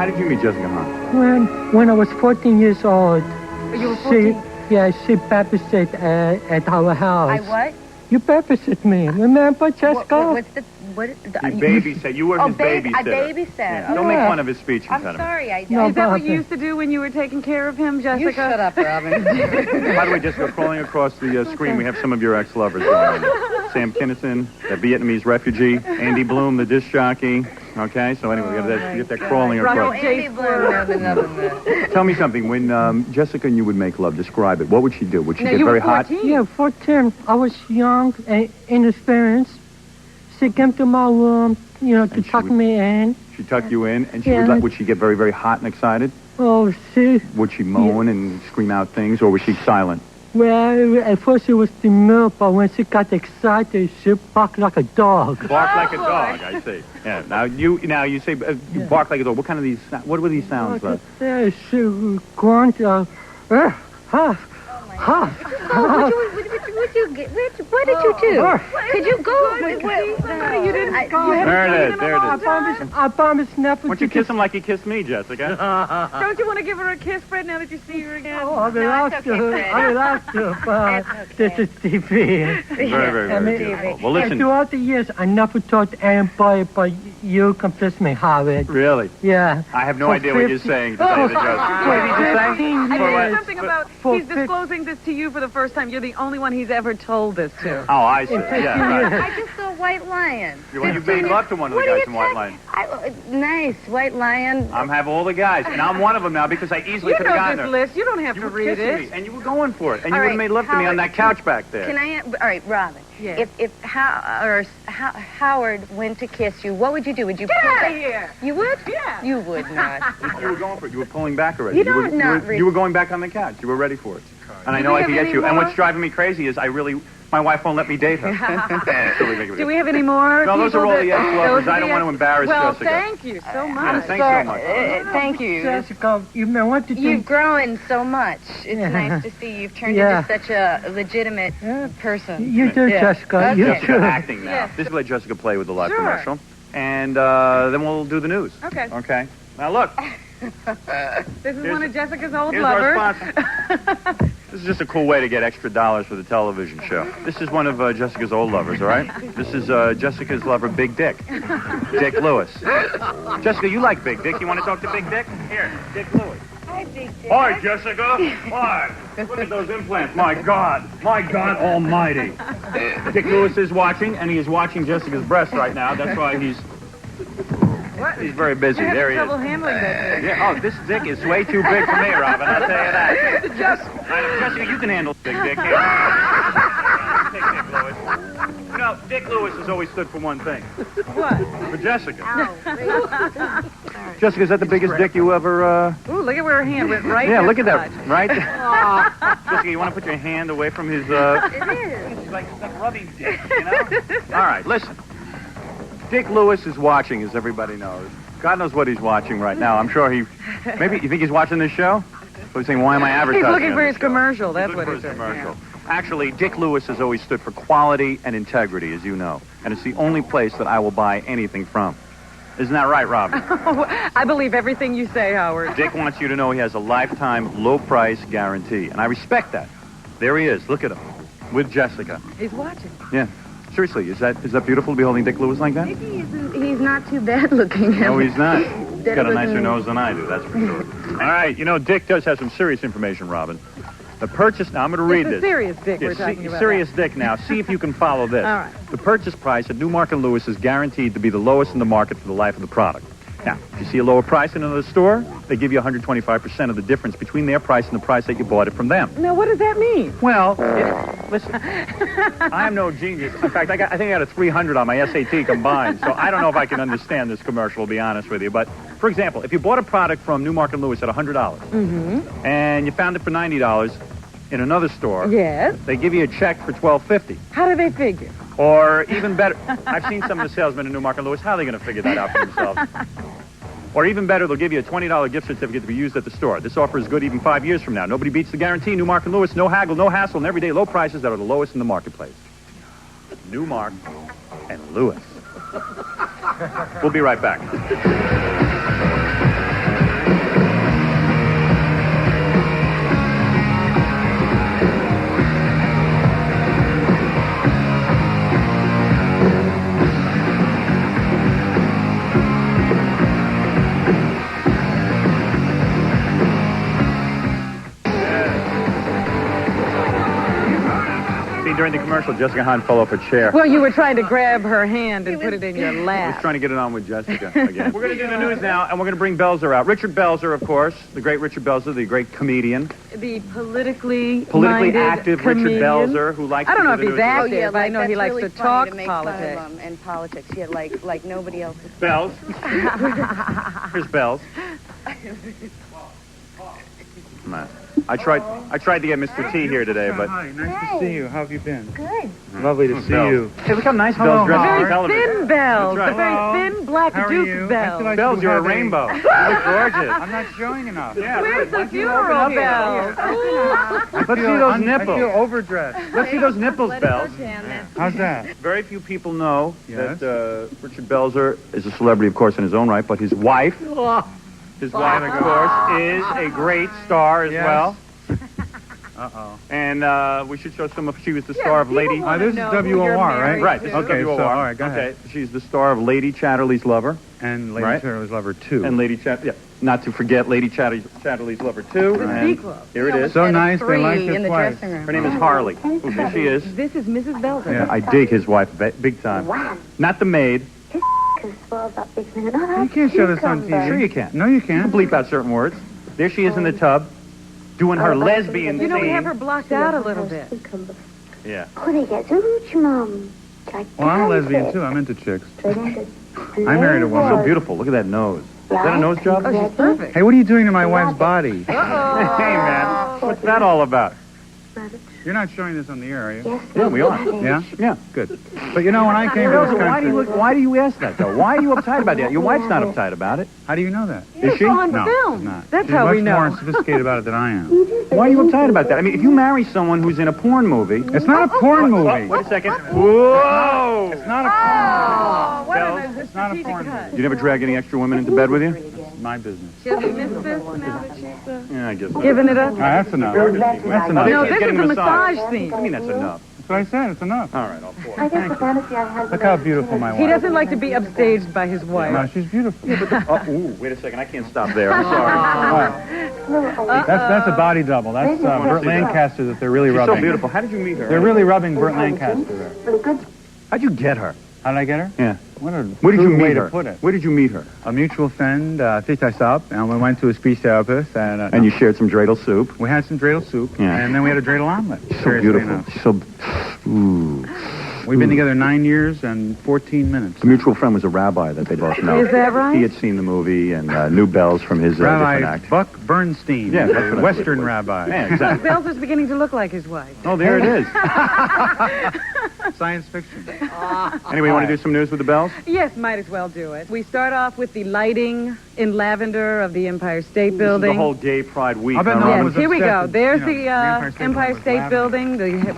How did you meet Jessica Hahn? When I was 14 years old. You were 14? She babysat at our house. I what? You babysat me, remember, Jessica? What's the... What? You babysat. You were his babysitter. I babysat. Yeah. Don't make fun of his speech I'm impediment. sorry, I did. No, Is that what Robin. you used to do when you were taking care of him, Jessica? You shut up, Robin. By the way, Jessica, crawling across the screen, we have some of your ex-lovers going on. Sam Kinison, the Vietnamese refugee. Andy Bloom, the disc jockey. Okay, so anyway, we get that crawling across. No, Andy Bloom, no. Tell me something. When Jessica and you would make love, describe it. What would she do? Would she No, get you were very hot? 14. Yeah, 14. I was young and inexperienced. She came to my room, to she tuck would- me in. She'd tuck you in, and she Yeah. would she get very, very hot and excited? Oh, she... Would she moan and scream out things, or was she silent? Well, at first she was demure, but when she got excited, she barked like a dog. Bark like a dog, I see. Yeah. Now you say you bark like a dog. What were these sounds? Yeah, she grunted, What did you do? Could you go? You didn't go. There it is. I promise never Why don't you kiss him like you kissed me, Jessica? Don't you want to give her a kiss, Fred, now that you see her again? Oh, I will ask her. I will ask her, but this is TV. Very, very, very beautiful. Well, And listen. throughout the years, I never told anybody, but you confessed me, Howard. Really? Yeah. I have no For idea what you're 50 saying, to tell you the truth. What did you just say? I For mean, what? something about for he's disclosing this to you for the first time. You're the only one he's ever told this to. Oh, I see. Yeah, right. I just saw White Lion. You made love to one of the guys in White Lion. Nice, White Lion. I'm have all the guys, and I'm one of them now because I easily You could have know gotten this her. list. You don't have You to were read kissing me, it. and you were going for it, and All you would right, have made love to me on that couch back there. Can I? All right, Robin. Yes. If Howard went to kiss you, what would you do? Would you Get pull out back? of here. You would? Yeah. You would not. You were going for it. You were pulling back already. You don't not you were going back on the couch. You were ready for it. And I know I we can have get any you. And more? what's driving me crazy is my wife won't let me date her. Do we have any more? No, those people are all that- the ex-lovers. those I are don't the want to embarrass Well, Jessica. thank you so Yeah, much. thanks so much. Thank you. Jessica, you may want to You've think... grown so much. It's Yeah. nice to see you've turned Yeah. into such a legitimate person. You do, Yeah. Jessica. Okay. You Jessica do. acting now. Yeah. This is let Jessica play with the live Sure. commercial. And then we'll do the news. Okay. Okay. Now, look. This is one of Jessica's old Here's lovers. our sponsor. This is just a cool way to get extra dollars for the television show. This is one of Jessica's old lovers, all right? This is Jessica's lover, Big Dick. Dick Lewis. Jessica, you like Big Dick. You want to talk to Big Dick? Here, Dick Lewis. Hi, Big Dick. Hi, Jessica. Hi. Look at those implants. My God almighty. Dick Lewis is watching, and he is watching Jessica's breast right now. That's why he's very busy. You're There having he trouble is. handling that. Yeah, this dick is way too big for me, Robin. I'll tell you that. Jessica, you can handle Big Dick. Here. Take Dick Lewis. You know, Dick Lewis has always stood for one thing. What? For Jessica. Jessica, is that the biggest dick you ever... Ooh, look at where her hand went right Yeah, next look at to that. mine. Right? Jessica, you want to put your hand away from his... It is. It's like rubbing dick, you know? All right, listen. Dick Lewis is watching, as everybody knows. God knows what he's watching right now. I'm sure he... Maybe you think he's watching this show? So he's saying, why am I advertising He's looking on for this his show? commercial. That's He's what looking he's for his doing. commercial. Actually, Dick Lewis has always stood for quality and integrity, as you know. And it's the only place that I will buy anything from. Isn't that right, Robin? I believe everything you say, Howard. Dick wants you to know he has a lifetime low-price guarantee. And I respect that. There he is. Look at him. With Jessica. He's watching. Yeah. Seriously, is that beautiful to be holding Dick Lewis like that? He's not too bad looking. No, he's not. He's got a nicer nose than I do, that's for sure. All right, you know, Dick does have some serious information, Robin. The purchase, now I'm going to read It's this. a serious dick Yeah, we're talking about. serious Dick now. See if you can follow this. All right. The purchase price at Newmark and Lewis is guaranteed to be the lowest in the market for the life of the product. Now, if you see a lower price in another store, they give you 125% of the difference between their price and the price that you bought it from them. Now, what does that mean? Well, listen, I am no genius. In fact, I think I got a 300 on my SAT combined, so I don't know if I can understand this commercial, to be honest with you. But, for example, if you bought a product from Newmark and Lewis at $100 and you found it for $90 in another store, Yes. they give you a check for $12.50. How do they figure? Or even better, I've seen some of the salesmen in Newmark and Lewis. How are they going to figure that out for themselves? Or even better, they'll give you a $20 gift certificate to be used at the store. This offer is good even 5 years from now. Nobody beats the guarantee. Newmark and Lewis, no haggle, no hassle, and everyday low prices that are the lowest in the marketplace. Newmark and Lewis. We'll be right back. during the commercial, Jessica Hahn fell off a chair. Well, you were trying to grab her hand and put it in your I was lap. trying to get it on with Jessica again. We're going to do the news now, and we're going to bring Belzer out. Richard Belzer, of course, the great Richard Belzer, the great comedian. The politically Politically minded active comedian. Richard Belzer, who likes I don't to know do if the he's news. active. yeah, I know that's he likes really to funny talk to make politics. fun of him in politics. Yeah, like nobody else. Bells. Here's Bells. Come on. I tried to get Mr. T here today, but Hi, nice to see you. How have you been? Good. Lovely to see Bells. you. Hey, look how nice Hello, Bells dressed on Howard. television. Thin bells. That's The right. very thin black How are Duke you? I bells. feel like Bells, you you're a have rainbow. You look gorgeous. I'm not showing enough. Yeah, Where's really. the funeral bells? Let's see those I nipples. feel overdressed. Let's see those nipples, Bells. How's that? Very few people know Yes. that Richard Belzer is a celebrity, of course, in his own right, but his wife, of course, is a great star as Yes. well. Uh-oh. And we should show some of, she was the star of Lady... This is WOR, right? Right, this is Okay, WOR. so, all right, go Okay, ahead. she's the star of Lady Chatterley's Lover. And Lady Right. Chatterley's Lover 2. And Lady not to forget Lady Chatterley's Lover 2. The and sequel. here it is. So nice, they Three like in it the twice. dressing room. Her name is Harley. There she is. This is Mrs. Belzer. Yeah. I dig his wife big time. Wow. Not the maid. Swells up big man. Oh, You can't show this on TV. Sure you can. No, you You can't. can bleep out certain words. There she is in the tub, doing her lesbian You know, we scene. have her blocked out a little bit. Yeah. Mom. Well, I'm a lesbian, too. I'm into chicks. I married a So woman. beautiful. Look at that nose. Is that a nose job? Oh, she's perfect. Hey, what are you doing to my wife's body? Hey, man. What's that all about? You're not showing this on the air, are you? Yeah, we are. Yeah? Yeah. Good. But you know, when I came to Belzer, this country... why do you ask that, though? Why are you uptight about that? Your wife's not uptight about it. How do you know that? Is she? on No, film. she's not. That's she's how much we know. more sophisticated about it than I am. Why are you uptight about that? I mean, if you marry someone who's in a porn movie... It's not a porn movie. Wait a second. Whoa! It's not a porn Oh, what Bells, a It's not a strategic porn cut. You never drag any extra women into bed with you? movie. It's my business. She'll be missed this now that she's Yeah, I guess so. giving it up. All right, that's enough. That's enough. No, She's this getting is a massage I scene. mean, that's enough. That's what I said. It's enough. All right, I'll pour. I guess the fantasy I had. Look how beautiful my He wife doesn't like to be upstaged by his is. No, wife. she's beautiful. Oh, ooh, wait a second. I can't stop there. I'm sorry. That's a body double. That's Burt Lancaster that they're really She's rubbing. so beautiful. How did you meet her? They're really rubbing Burt Lancaster there. How'd you get her? How did I get her? Yeah. What a Where did you crude meet way her? to put it. Where did you meet her? A mutual friend picked us up, and we went to a speech therapist, and And you shared some dreidel soup. we had some dreidel soup, Yeah. and then we had a dreidel omelet. So Seriously beautiful. enough. She's so. Ooh. We've been together 9 years and 14 minutes. The mutual friend was a rabbi that they both know. Is that right? He had seen the movie and knew bells from his different Rabbi act. Buck Bernstein, Yeah, that's what the I Western thought. rabbi. Yeah, exactly. Belzer's beginning to look like his wife. Oh, there it is. Science fiction. Anyway, you want to do some news with the bells? Yes, might as well do it. We start off with the lighting in lavender of the Empire State This is Building. the whole Gay Pride week. I bet huh, no one Robin? was Yes, here we upset go. that, There's you know, the Empire State lavender. Building, the